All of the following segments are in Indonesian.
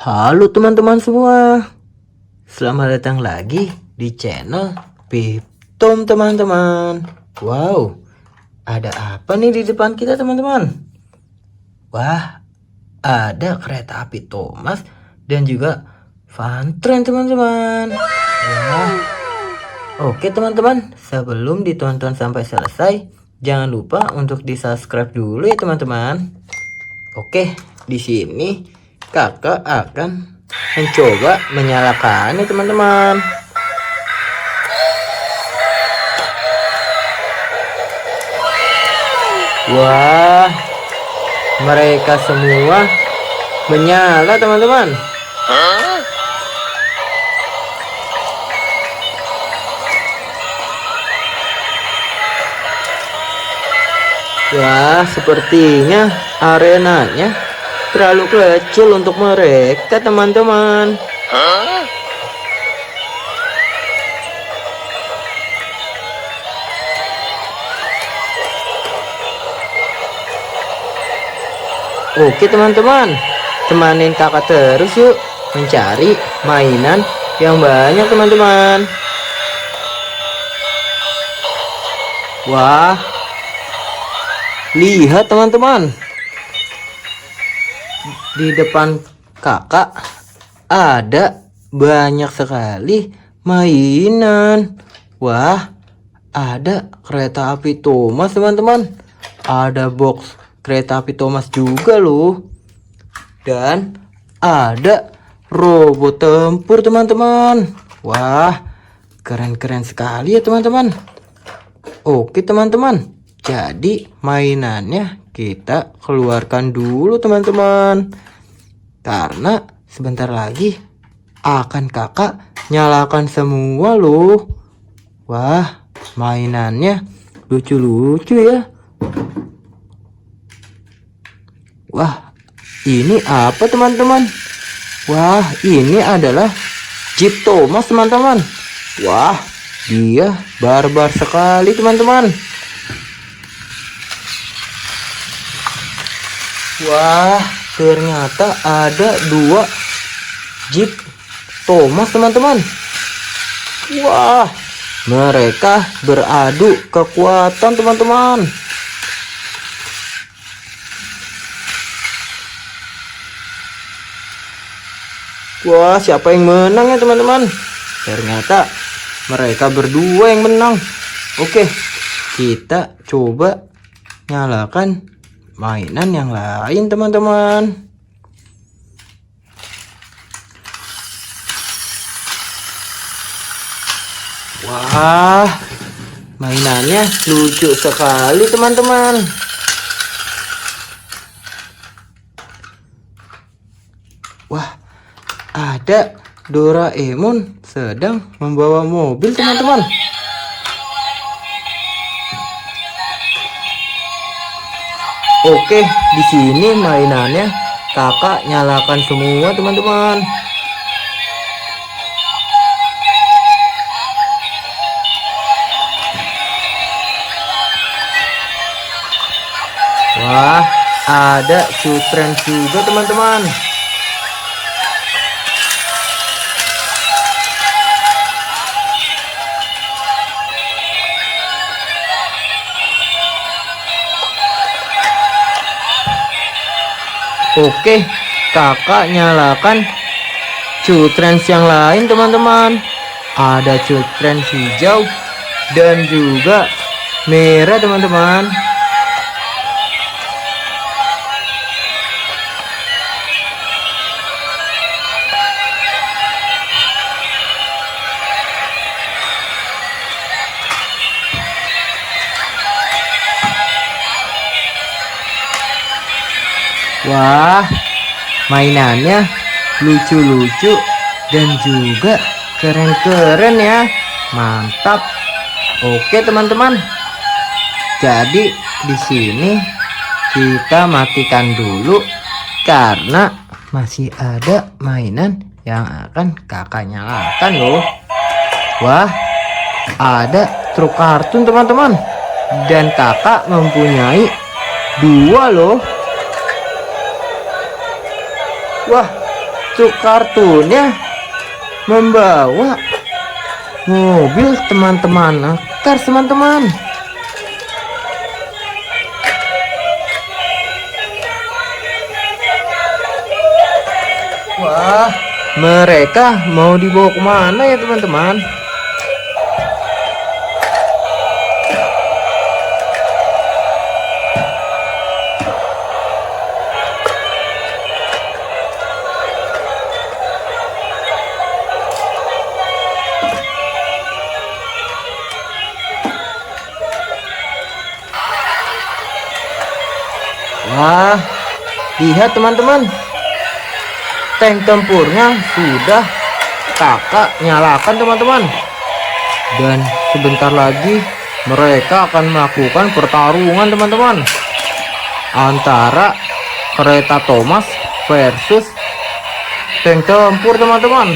Halo teman-teman semua, selamat datang lagi di channel Piptom teman-teman. Wow, ada apa nih di depan kita teman-teman? Wah, ada kereta api Thomas dan juga Van Tren teman-teman. Wah, oke teman-teman, sebelum ditonton sampai selesai, jangan lupa untuk di subscribe dulu ya teman-teman. Oke, di sini kakak akan mencoba menyalakannya teman-teman. Wah, mereka semua menyala teman-teman. Wah, sepertinya arenanya terlalu kecil untuk mereka teman-teman. Oke teman-teman, temanin kakak terus yuk mencari mainan yang banyak teman-teman. Wah, lihat teman-teman, di depan kakak ada banyak sekali mainan. Wah, ada kereta api Thomas teman-teman, ada box kereta api Thomas juga loh, dan ada robot tempur teman-teman. Wah, keren-keren sekali ya teman-teman. Oke teman-teman, jadi mainannya kita keluarkan dulu teman-teman, karena sebentar lagi akan kakak nyalakan semua loh. Wah, mainannya lucu-lucu ya. Wah, ini apa teman-teman? Wah, ini adalah Jeep Thomas teman-teman. Wah, dia barbar sekali teman-teman. Wah, ternyata ada dua Jeep Thomas teman-teman. Wah, mereka beradu kekuatan teman-teman. Wah, siapa yang menang ya teman-teman? Ternyata mereka berdua yang menang. Oke, kita coba nyalakan mainan yang lain teman-teman. Wah, mainannya lucu sekali teman-teman. Wah, ada Doraemon sedang membawa mobil teman-teman. Oke, di sini mainannya kakak nyalakan semua teman-teman. Wah, ada Cutren juga teman-teman. Oke, kakak nyalakan Cutrens yang lain teman-teman. Ada Cutrens hijau dan juga merah teman-teman. Wah, mainannya lucu-lucu dan juga keren-keren ya. Mantap. Oke teman-teman, jadi di sini kita matikan dulu karena masih ada mainan yang akan kakak nyalakan loh. Wah, ada truk kartun teman-teman, dan kakak mempunyai dua loh. Wah, Cuk kartunnya membawa mobil teman-teman. Nah, Cars teman-teman. Wah, mereka mau dibawa kemana ya teman-teman? Wah, lihat teman-teman, tank tempurnya sudah kakak nyalakan teman-teman. Dan sebentar lagi mereka akan melakukan pertarungan teman-teman, antara kereta Thomas versus tank tempur teman-teman.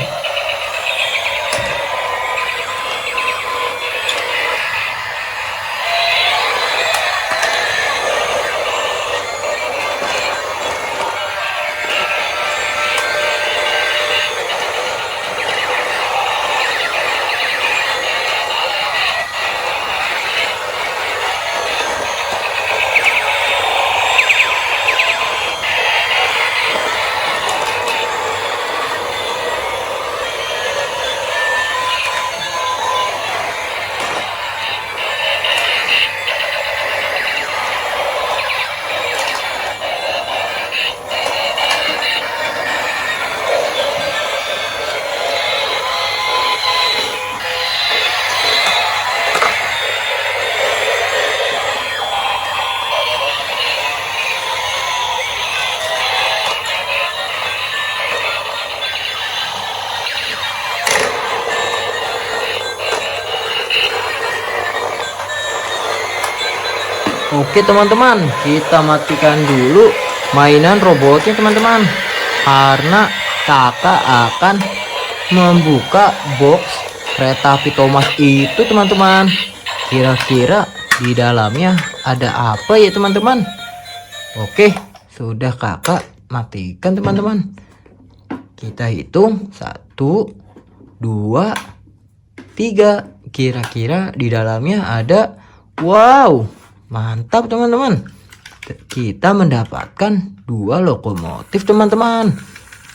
Oke teman-teman, kita matikan dulu mainan robotnya teman-teman, karena kakak akan membuka box kereta api Thomas itu teman-teman. Kira-kira di dalamnya ada apa ya teman-teman? Oke, sudah kakak matikan teman-teman. Kita hitung 1, 2, 3. Kira-kira di dalamnya ada, wow, mantap teman-teman. Kita mendapatkan 2 lokomotif teman-teman.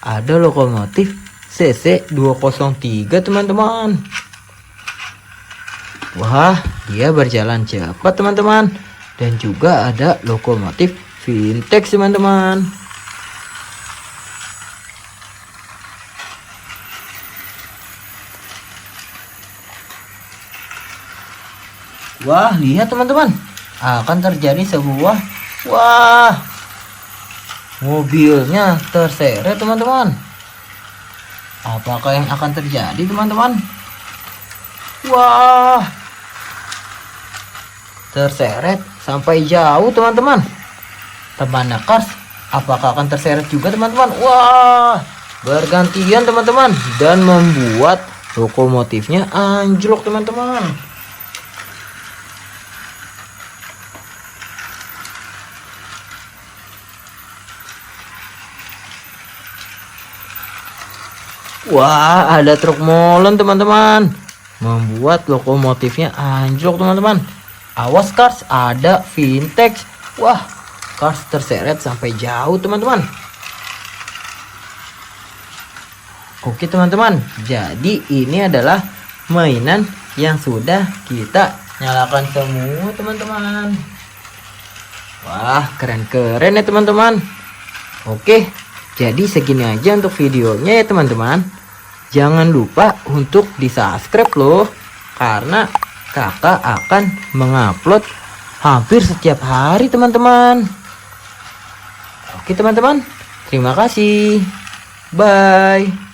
Ada lokomotif CC 203 teman-teman. Wah, dia berjalan cepat teman-teman. Dan juga ada lokomotif vintage teman-teman. Wah, lihat teman-teman, akan terjadi sebuah, wah, mobilnya terseret teman-teman. Apakah yang akan terjadi teman-teman? Wah, terseret sampai jauh teman-teman. Temannya Cars, apakah akan terseret juga teman-teman? Wah, bergantian teman-teman, dan membuat lokomotifnya anjlok teman-teman. Wah, ada truk molen teman-teman, membuat lokomotifnya anjlok teman-teman. Awas Cars, ada vintage. Wah, Cars terseret sampai jauh teman-teman. Oke teman-teman, jadi ini adalah mainan yang sudah kita nyalakan semua teman-teman. Wah, keren-keren ya teman-teman. Oke, jadi segini aja untuk videonya ya teman-teman. Jangan lupa untuk di subscribe loh, karena kakak akan mengupload hampir setiap hari teman-teman. Oke teman-teman, terima kasih. Bye.